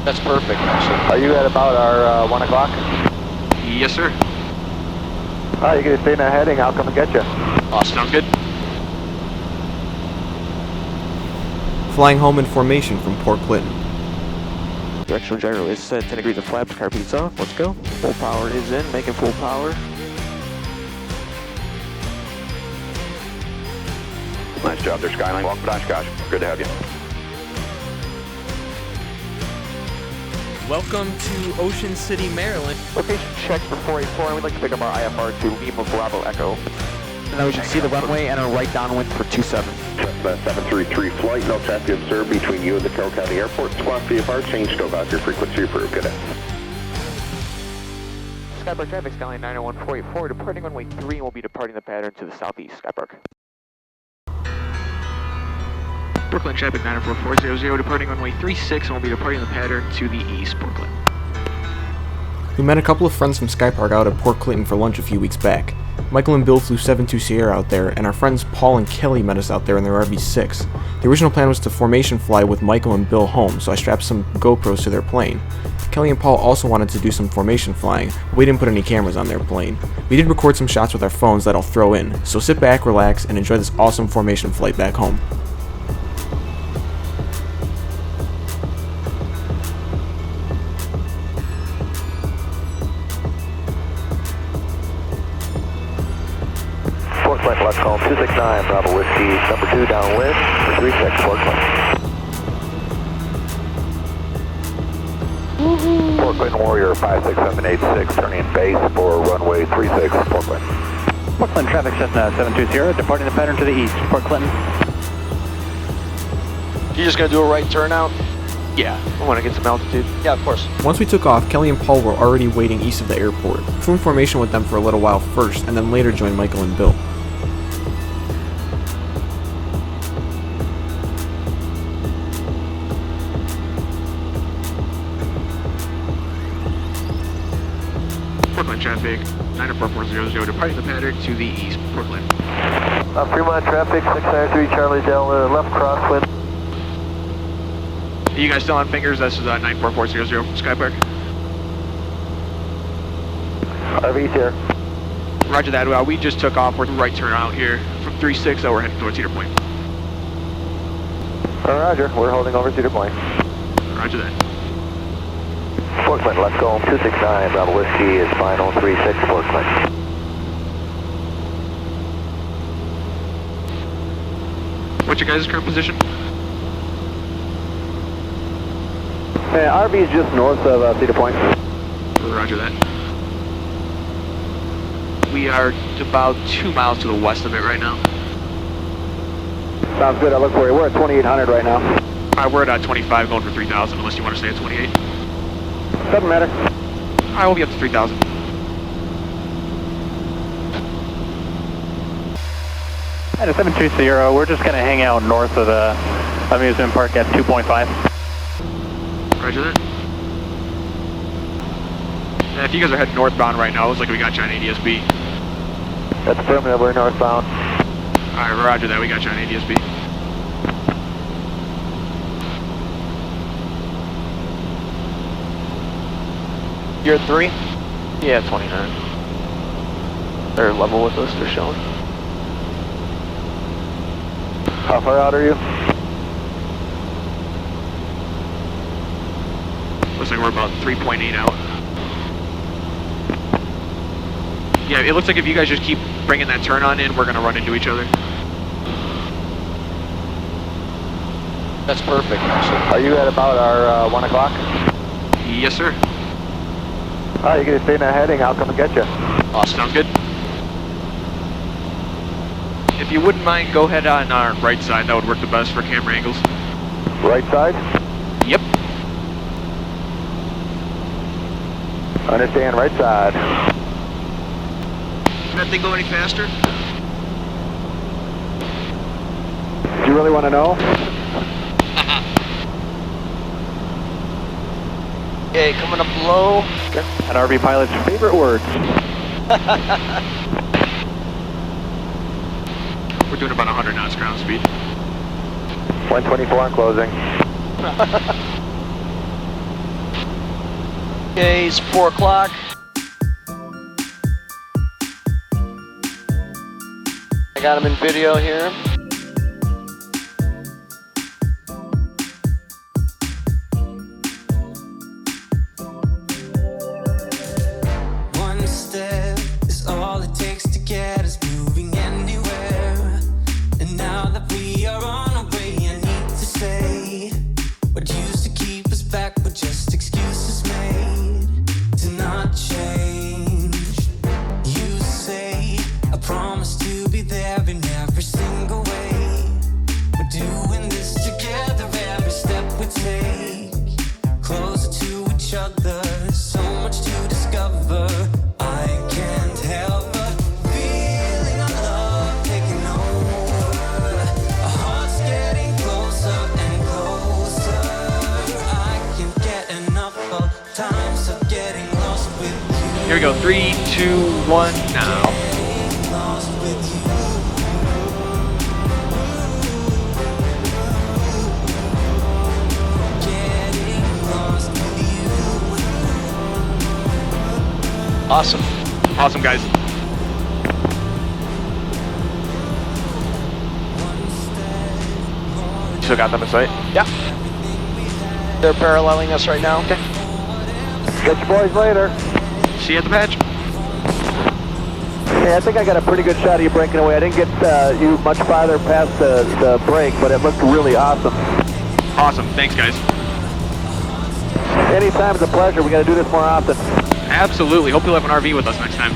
That's perfect, actually. Are you at about our 1 o'clock? Yes, sir. Alright, you can stay in that heading. I'll come and get you. Awesome. Sounds good. Flying home in formation from Port Clinton. Directional gyro is set, 10 degrees of flaps, car beats off. Let's go. Full power is in, making full power. Nice job there, Skyline. Welcome to Oshkosh. Good to have you. Welcome to Ocean City, Maryland. Location checked for 484, and we'd like to pick up our IFR to Lima Bravo Echo. And then we should see the runway and a right downwind for 27. Cessna 733 flight, no traffic observed between you and the Carroll County Airport. Squawk VFR, change scope out your frequency approved. Good day. Skypark traffic, Skyline 901-484, departing runway 3, and we'll be departing the pattern to the southeast. Skypark. Brooklyn traffic 904-400, departing runway 36, and we'll be departing the pattern to the east, Brooklyn. We met a couple of friends from Skypark out at Port Clinton for lunch a few weeks back. Michael and Bill flew 7-2 Sierra out there, and our friends Paul and Kelly met us out there in their RV-6. The original plan was to formation fly with Michael and Bill home, so I strapped some GoPros to their plane. Kelly and Paul also wanted to do some formation flying, but we didn't put any cameras on their plane. We did record some shots with our phones that I'll throw in, so sit back, relax, and enjoy this awesome formation flight back home. Port Clinton, left calm 269, Bravo Whiskey, number 2 downwind, for 36, Port Clinton. Port Clinton Warrior 56786, turning base for runway 36, Port Clinton. Port Clinton traffic, Cessna 720, departing the pattern to the east, Port Clinton. You just gonna do a right turnout? Yeah. I wanna get some altitude. Yeah, of course. Once we took off, Kelly and Paul were already waiting east of the airport. Flew in formation with them for a little while first, and then later joined Michael and Bill. Brooklyn traffic 904-400, departing the pattern to the east, Brooklyn. Fremont traffic, 693 Charlie Delta, left crosswind. Are you guys still on fingers? This is 94400, Skypark. RV's here. Roger that. We just took off. We're right turn out here from 36. We're heading towards Cedar Point. Roger, we're holding over Cedar Point. Roger that. Port Clinton, left go 269, Bravo Whiskey is final 36, Port Clinton. What's your guys' current position? RV is just north of Cedar Point. Roger that. We are about 2 miles to the west of it right now. Sounds good, I look for you. We're at 2800 right now. Alright, we're at 25 going for 3000 unless you want to stay at 28. Doesn't matter. Alright, we'll be up to 3000. At a 720, we're just going to hang out north of the amusement park at 2.5. Roger that. Yeah, if you guys are heading northbound right now, it looks like we got you on ADSB. That's affirmative, we're northbound. Alright, roger that, we got you on ADSB. You're at 3? Yeah, 29. They're level with us, they're showing. How far out are you? Looks like we're about 3.8 out. Yeah, it looks like if you guys just keep bringing that turn on in, we're going to run into each other. That's perfect, actually. Are you at about our 1 o'clock? Yes, sir. Alright, you can stay in that heading, I'll come and get you. Awesome. Sounds good. If you wouldn't mind, go ahead on our right side. That would work the best for camera angles. Right side? Yep. Understand, right side. Can that thing go any faster? Do you really want to know? Okay, coming up low. Okay. An RV pilot's favorite words. We're doing about 100 knots ground speed. 124 on closing. Okay, it's 4 o'clock. I got him in video here. One step is all it takes to get us moving anywhere. And now that we are on our way, I need to say what used to keep us back were just excuses made to not change. You say I promise to be there in every single way. We're doing this together every step we take. Closer to each other, so much to discover. I can't help but feeling our love taking over. Our hearts getting closer and closer. I can't get enough of times of getting lost with you. Here we go. 3, 2, 1, now. Getting lost with you. Getting lost with you. Awesome. Awesome, guys. You still got them in sight? Yeah. They're paralleling us right now. Okay. Catch you boys later. See you at the patch. Hey, I think I got a pretty good shot of you breaking away. I didn't get you much farther past the break, but it looked really awesome. Awesome. Thanks, guys. Anytime, it's a pleasure. We got to do this more often. Absolutely. Hope you'll have an RV with us next time.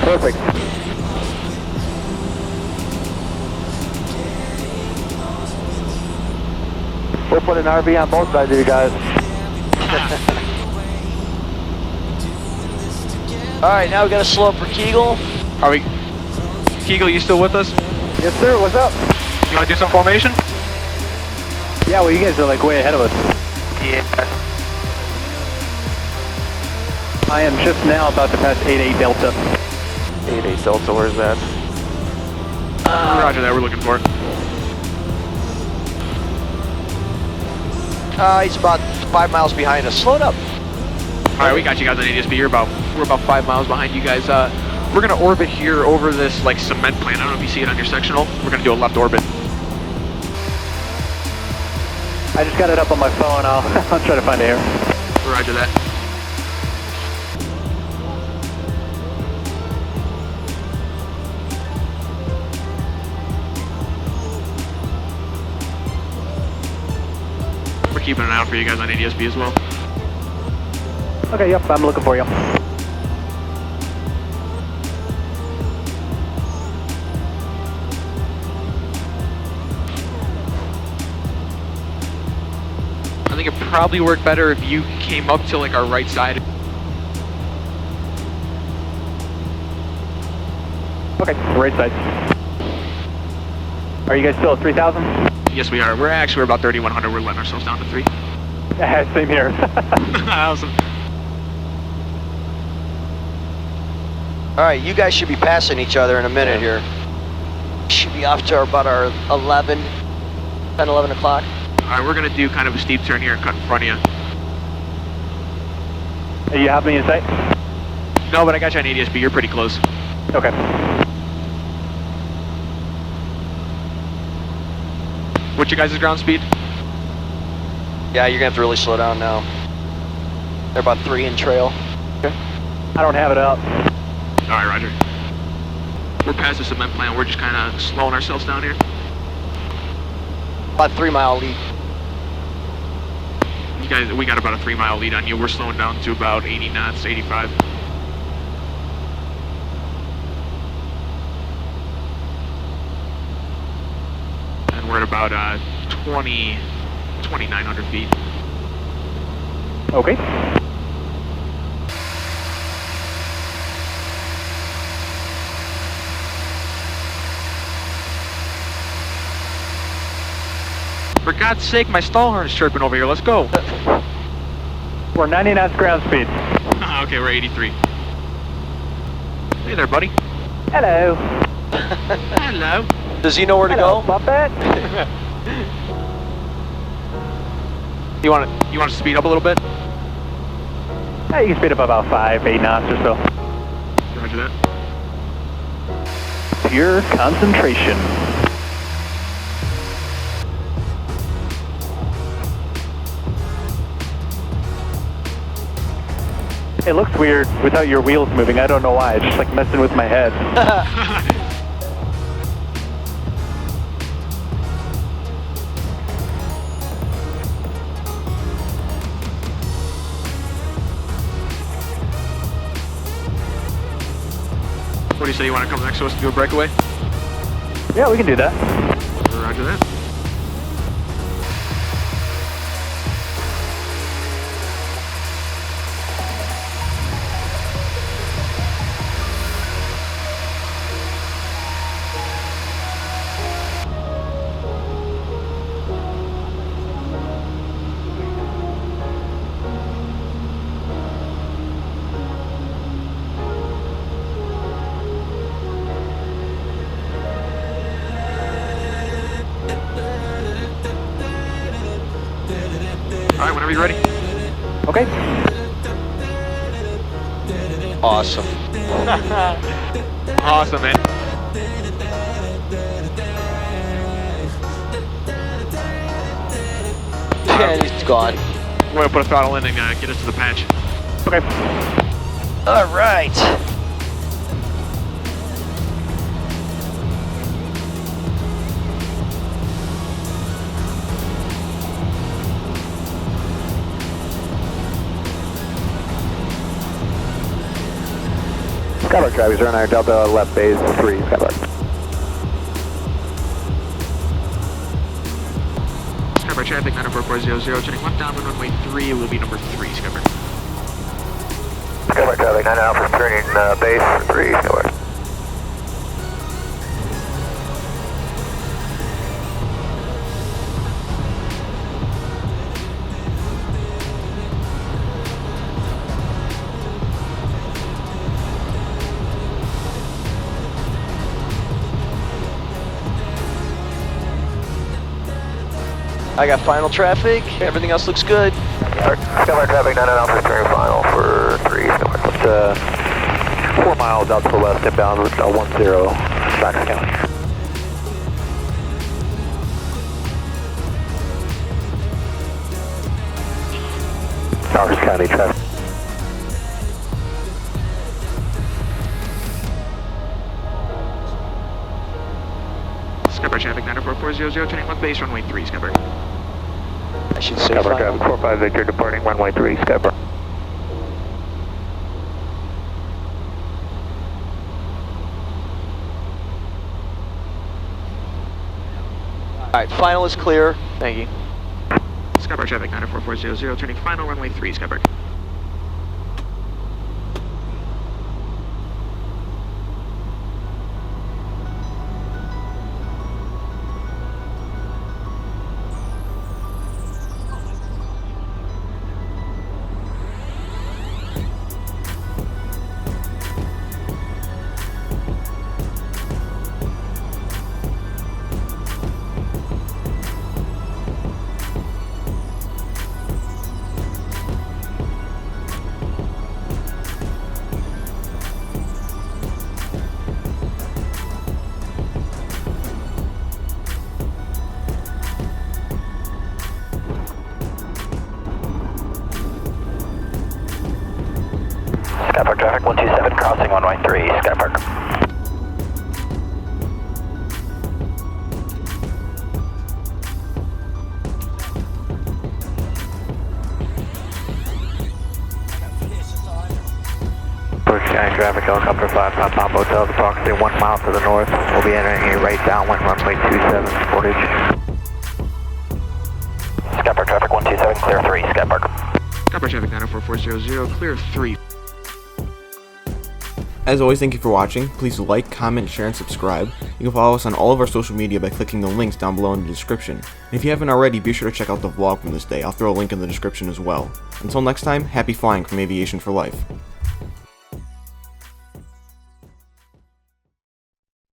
Perfect. We'll put an RV on both sides of you guys. All right, now we got to slow up for Kegel. Are we... Kegel, you still with us? Yes, sir. What's up? You want to do some formation? Yeah, well, you guys are like way ahead of us. Yeah. I am just now about to pass 8-8 Delta. 8-8 Delta, where's that? Roger that. We're looking for it. He's about 5 miles behind us. Slow it up. All right, we got you guys on ADSB. We're about 5 miles behind you guys. We're gonna orbit here over this like cement plant. I don't know if you see it on your sectional. We're gonna do a left orbit. I just got it up on my phone. I'll try to find it here. Roger that. We're keeping an eye out for you guys on ADSB as well. Okay, yep, I'm looking for you. I think it probably worked better if you came up to like our right side. Okay, right side. Are you guys still at 3,000? Yes, we are. We're about 3,100. We're letting ourselves down to 3. Yeah, same here. Awesome. All right, you guys should be passing each other in a minute here. Should be off to about our 10, 11 o'clock. All right, we're gonna do kind of a steep turn here and cut in front of you. You have me in sight? No, but I got you on ADSB. You're pretty close. Okay. What's your guys' ground speed? Yeah, you're gonna have to really slow down now. They're about 3 in trail. Okay. I don't have it up. All right, Roger. We're past the cement plant. We're just kind of slowing ourselves down here. About 3 mile lead. You guys, we got about a 3 mile lead on you. We're slowing down to about 80 knots, 85. And we're at about 2,900 feet. Okay. For God's sake, my stall horn's chirping over here. Let's go. We're 90 knots ground speed. Okay, we're 83. Hey there, buddy. Hello. Hello. Does he know where to Hello, go? Muppet. You want to speed up a little bit? You can speed up about 5-8 knots or so. Roger that. Pure concentration. It looks weird without your wheels moving. I don't know why. It's just like messing with my head. What do you say, you want to come next to us to do a breakaway? Yeah, we can do that. Roger that. Alright, whenever you're ready. Okay. Awesome. Awesome, man. And he's gone. We're going to put a throttle in and get us to the patch. Okay. All right. Skylark Travis, run our Delta left base 3, Skylark. Skybar traffic 94400, turning left downwind runway 3 will be number 3, Skybar. Skylark Traffic 9 Alpha, turning base 3, Skylark. I got final traffic. Everything else looks good. Skylark Traffic 9 Alpha, turning final for 3, Skylark. It's 4 miles out to the west, inbound route 10, Knox County. Knox County traffic. Skybar traffic 94400, turning left base runway 3, Skybar. I should say Skylark final. Traffic 45 Victor, departing runway 3, Skylark. All right, final is clear. Thank you. Skybar traffic 94400, turning final runway 3, Skybar. Skypark traffic 127, crossing runway 3, Skypark. Bush County traffic, helicopter 5, Pop Hotel, approximately 1 mile to the north. We'll be entering a right downwind runway 27, Portage. Skypark traffic 127, clear 3, Skypark. Skybar traffic 94400, clear 3. As always, thank you for watching. Please like, comment, share, and subscribe. You can follow us on all of our social media by clicking the links down below in the description. And if you haven't already, be sure to check out the vlog from this day. I'll throw a link in the description as well. Until next time, happy flying from Aviation for Life.